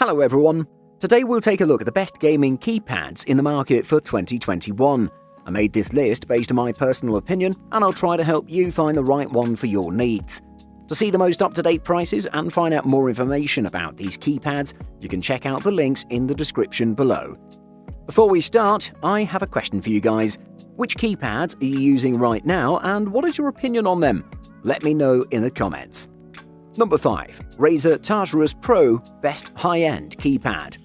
Hello everyone! Today we'll take a look at the best gaming keypads in the market for 2021. I made this list based on my personal opinion, and I'll try to help you find the right one for your needs. To see the most up-to-date prices and find out more information about these keypads, you can check out the links in the description below. Before we start, I have a question for you guys. Which keypads are you using right now, and what is your opinion on them? Let me know in the comments. Number 5. Razer Tartarus Pro Best High-End Keypad.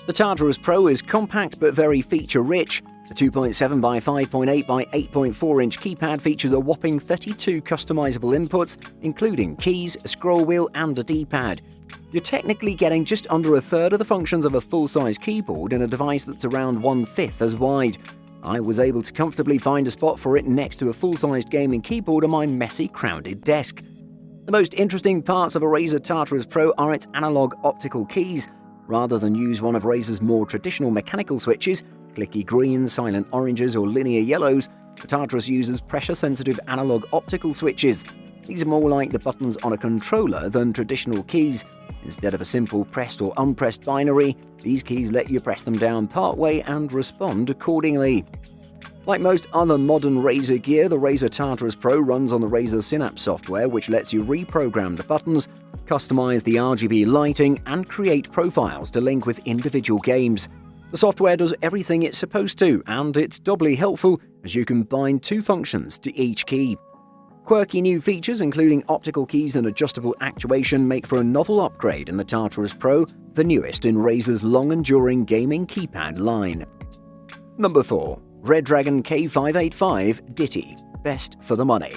The Tartarus Pro is compact but very feature-rich. The 2.7 by 5.8 by 8.4 inch keypad features a whopping 32 customizable inputs, including keys, a scroll wheel, and a D-pad. You're technically getting just under a third of the functions of a full-size keyboard in a device that's around 1/5 as wide. I was able to comfortably find a spot for it next to a full-sized gaming keyboard on my messy, crowded desk. The most interesting parts of a Razer Tartarus Pro are its analog optical keys. Rather than use one of Razer's more traditional mechanical switches, clicky greens, silent oranges, or linear yellows, the Tartarus uses pressure-sensitive analog optical switches. These are more like the buttons on a controller than traditional keys. Instead of a simple pressed or unpressed binary, these keys let you press them down partway and respond accordingly. Like most other modern Razer gear, the Razer Tartarus Pro runs on the Razer Synapse software, which lets you reprogram the buttons, customize the RGB lighting, and create profiles to link with individual games. The software does everything it's supposed to, and it's doubly helpful as you can bind two functions to each key. Quirky new features, including optical keys and adjustable actuation, make for a novel upgrade in the Tartarus Pro, the newest in Razer's long-enduring gaming keypad line. Number 4. Redragon K585 DITI Best for the Money.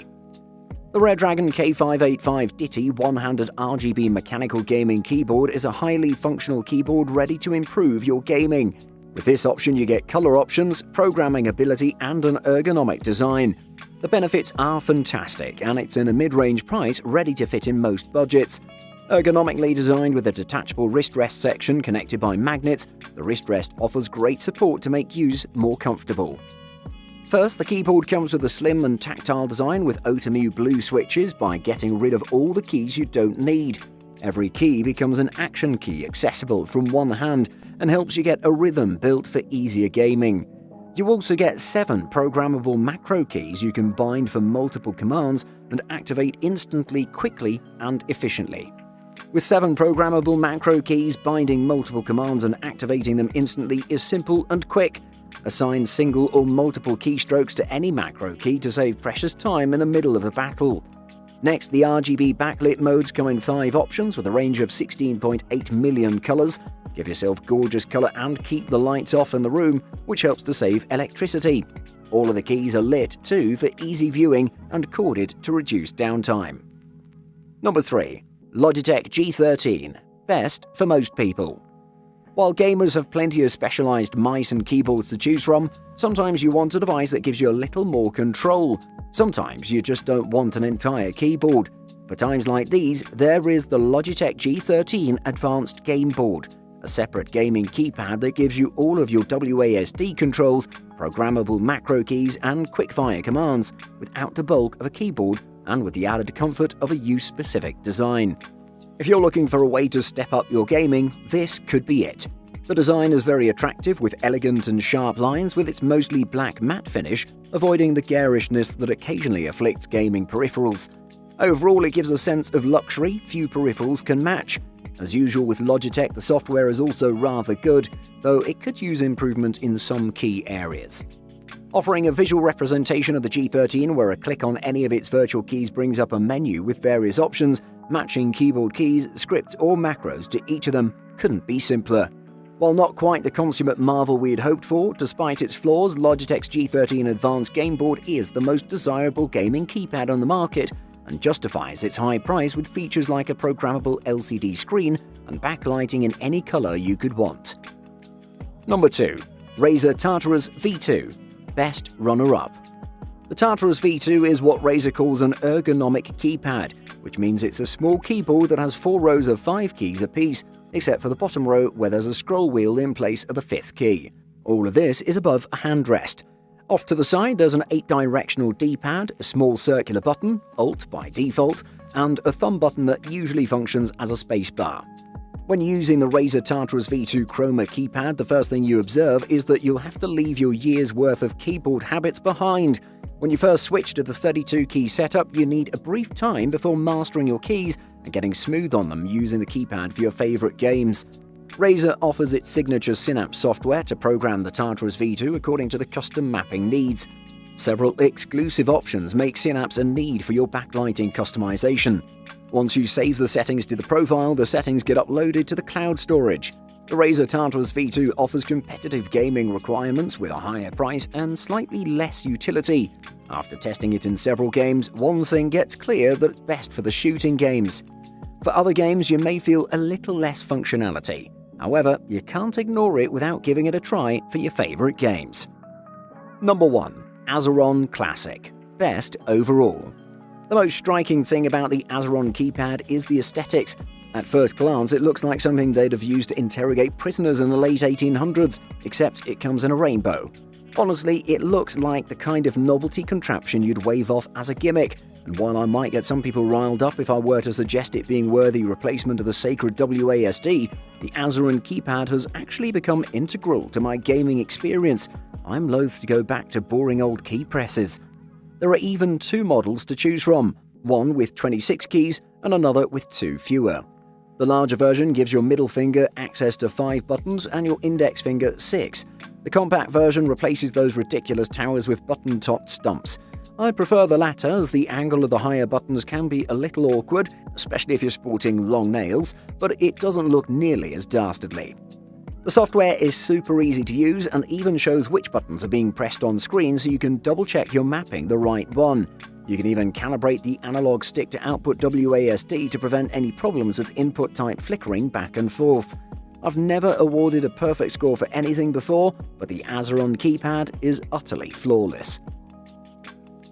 The Redragon K585 DITI one-handed RGB mechanical gaming keyboard is a highly functional keyboard ready to improve your gaming. With this option you get color options, programming ability, and an ergonomic design. The benefits are fantastic, and it's in a mid-range price ready to fit in most budgets. Ergonomically designed with a detachable wrist rest section connected by magnets, the wrist rest offers great support to make use more comfortable. First, the keyboard comes with a slim and tactile design with Otomu blue switches by getting rid of all the keys you don't need. Every key becomes an action key accessible from one hand and helps you get a rhythm built for easier gaming. You also get 7 programmable macro keys you can bind for multiple commands and activate instantly, quickly, and efficiently. With 7 programmable macro keys, binding multiple commands and activating them instantly is simple and quick. Assign single or multiple keystrokes to any macro key to save precious time in the middle of the battle. Next, the RGB backlit modes come in 5 options with a range of 16.8 million colors. Give yourself gorgeous color and keep the lights off in the room, which helps to save electricity. All of the keys are lit too for easy viewing and corded to reduce downtime. Number 3. Logitech G13 Best for most people. While gamers have plenty of specialized mice and keyboards to choose from, sometimes you want a device that gives you a little more control. Sometimes you just don't want an entire keyboard. For times like these, there is the Logitech G13 Advanced Game Board, a separate gaming keypad that gives you all of your WASD controls, programmable macro keys, and quick-fire commands without the bulk of a keyboard and with the added comfort of a use-specific design. If you're looking for a way to step up your gaming, this could be it. The design is very attractive with elegant and sharp lines with its mostly black matte finish, avoiding the garishness that occasionally afflicts gaming peripherals. Overall, it gives a sense of luxury few peripherals can match. As usual with Logitech, the software is also rather good, though it could use improvement in some key areas. Offering a visual representation of the G13 where a click on any of its virtual keys brings up a menu with various options, matching keyboard keys, scripts, or macros to each of them couldn't be simpler. While not quite the consummate marvel we had hoped for, despite its flaws, Logitech's G13 Advanced Game Board is the most desirable gaming keypad on the market and justifies its high price with features like a programmable LCD screen and backlighting in any color you could want. Number 2. Razer Tartarus V2 Best Runner-Up. The Tartarus V2 is what Razer calls an ergonomic keypad, which means it's a small keyboard that has 4 rows of 5 keys apiece, except for the bottom row where there's a scroll wheel in place of the 5th key. All of this is above a handrest. Off to the side there's an 8-directional D-pad, a small circular button, Alt by default, and a thumb button that usually functions as a spacebar. When using the Razer Tartarus V2 Chroma keypad, the first thing you observe is that you'll have to leave your year's worth of keyboard habits behind. When you first switch to the 32-key setup, you need a brief time before mastering your keys and getting smooth on them using the keypad for your favorite games. Razer offers its signature Synapse software to program the Tartarus V2 according to the custom mapping needs. Several exclusive options make Synapse a need for your backlighting customization. Once you save the settings to the profile, the settings get uploaded to the cloud storage. The Razer Tartarus V2 offers competitive gaming requirements with a higher price and slightly less utility. After testing it in several games, one thing gets clear that it's best for the shooting games. For other games, you may feel a little less functionality. However, you can't ignore it without giving it a try for your favorite games. Number 1. Azeron Classic. Best overall. The most striking thing about the Azeron keypad is the aesthetics. At first glance, it looks like something they'd have used to interrogate prisoners in the late 1800s, except it comes in a rainbow. Honestly, it looks like the kind of novelty contraption you'd wave off as a gimmick, and while I might get some people riled up if I were to suggest it being worthy replacement of the sacred WASD, the Azeron keypad has actually become integral to my gaming experience. I'm loath to go back to boring old key presses. There are even 2 models to choose from, one with 26 keys and another with 2 fewer. The larger version gives your middle finger access to 5 buttons and your index finger 6. The compact version replaces those ridiculous towers with button-topped stumps. I prefer the latter as the angle of the higher buttons can be a little awkward, especially if you're sporting long nails, but it doesn't look nearly as dastardly. The software is super easy to use and even shows which buttons are being pressed on screen so you can double-check you're mapping the right one. You can even calibrate the analog stick to output WASD to prevent any problems with input type flickering back and forth. I've never awarded a perfect score for anything before, but the Azeron keypad is utterly flawless.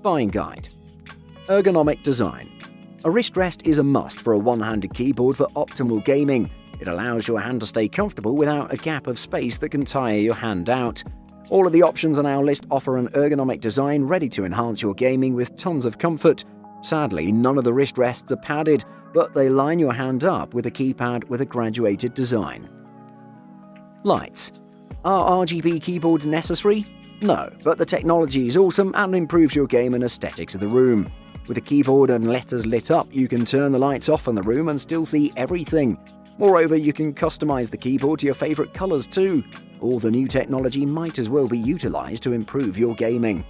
Buying guide. Ergonomic design. A wrist rest is a must for a one-handed keyboard for optimal gaming. It allows your hand to stay comfortable without a gap of space that can tire your hand out. All of the options on our list offer an ergonomic design ready to enhance your gaming with tons of comfort. Sadly, none of the wrist rests are padded, but they line your hand up with a keypad with a graduated design. Lights. Are RGB keyboards necessary? No, but the technology is awesome and improves your game and aesthetics of the room. With the keyboard and letters lit up, you can turn the lights off in the room and still see everything. Moreover, you can customize the keyboard to your favorite colors too. All the new technology might as well be utilized to improve your gaming.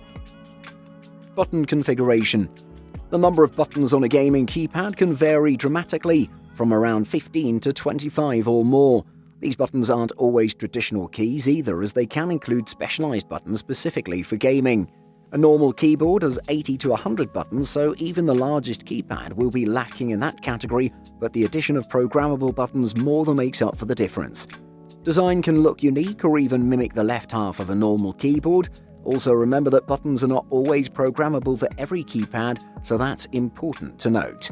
Button configuration. The number of buttons on a gaming keypad can vary dramatically, from around 15 to 25 or more. These buttons aren't always traditional keys either, as they can include specialized buttons specifically for gaming. A normal keyboard has 80 to 100 buttons, so even the largest keypad will be lacking in that category, but the addition of programmable buttons more than makes up for the difference. Design can look unique or even mimic the left half of a normal keyboard. Also remember that buttons are not always programmable for every keypad, so that's important to note.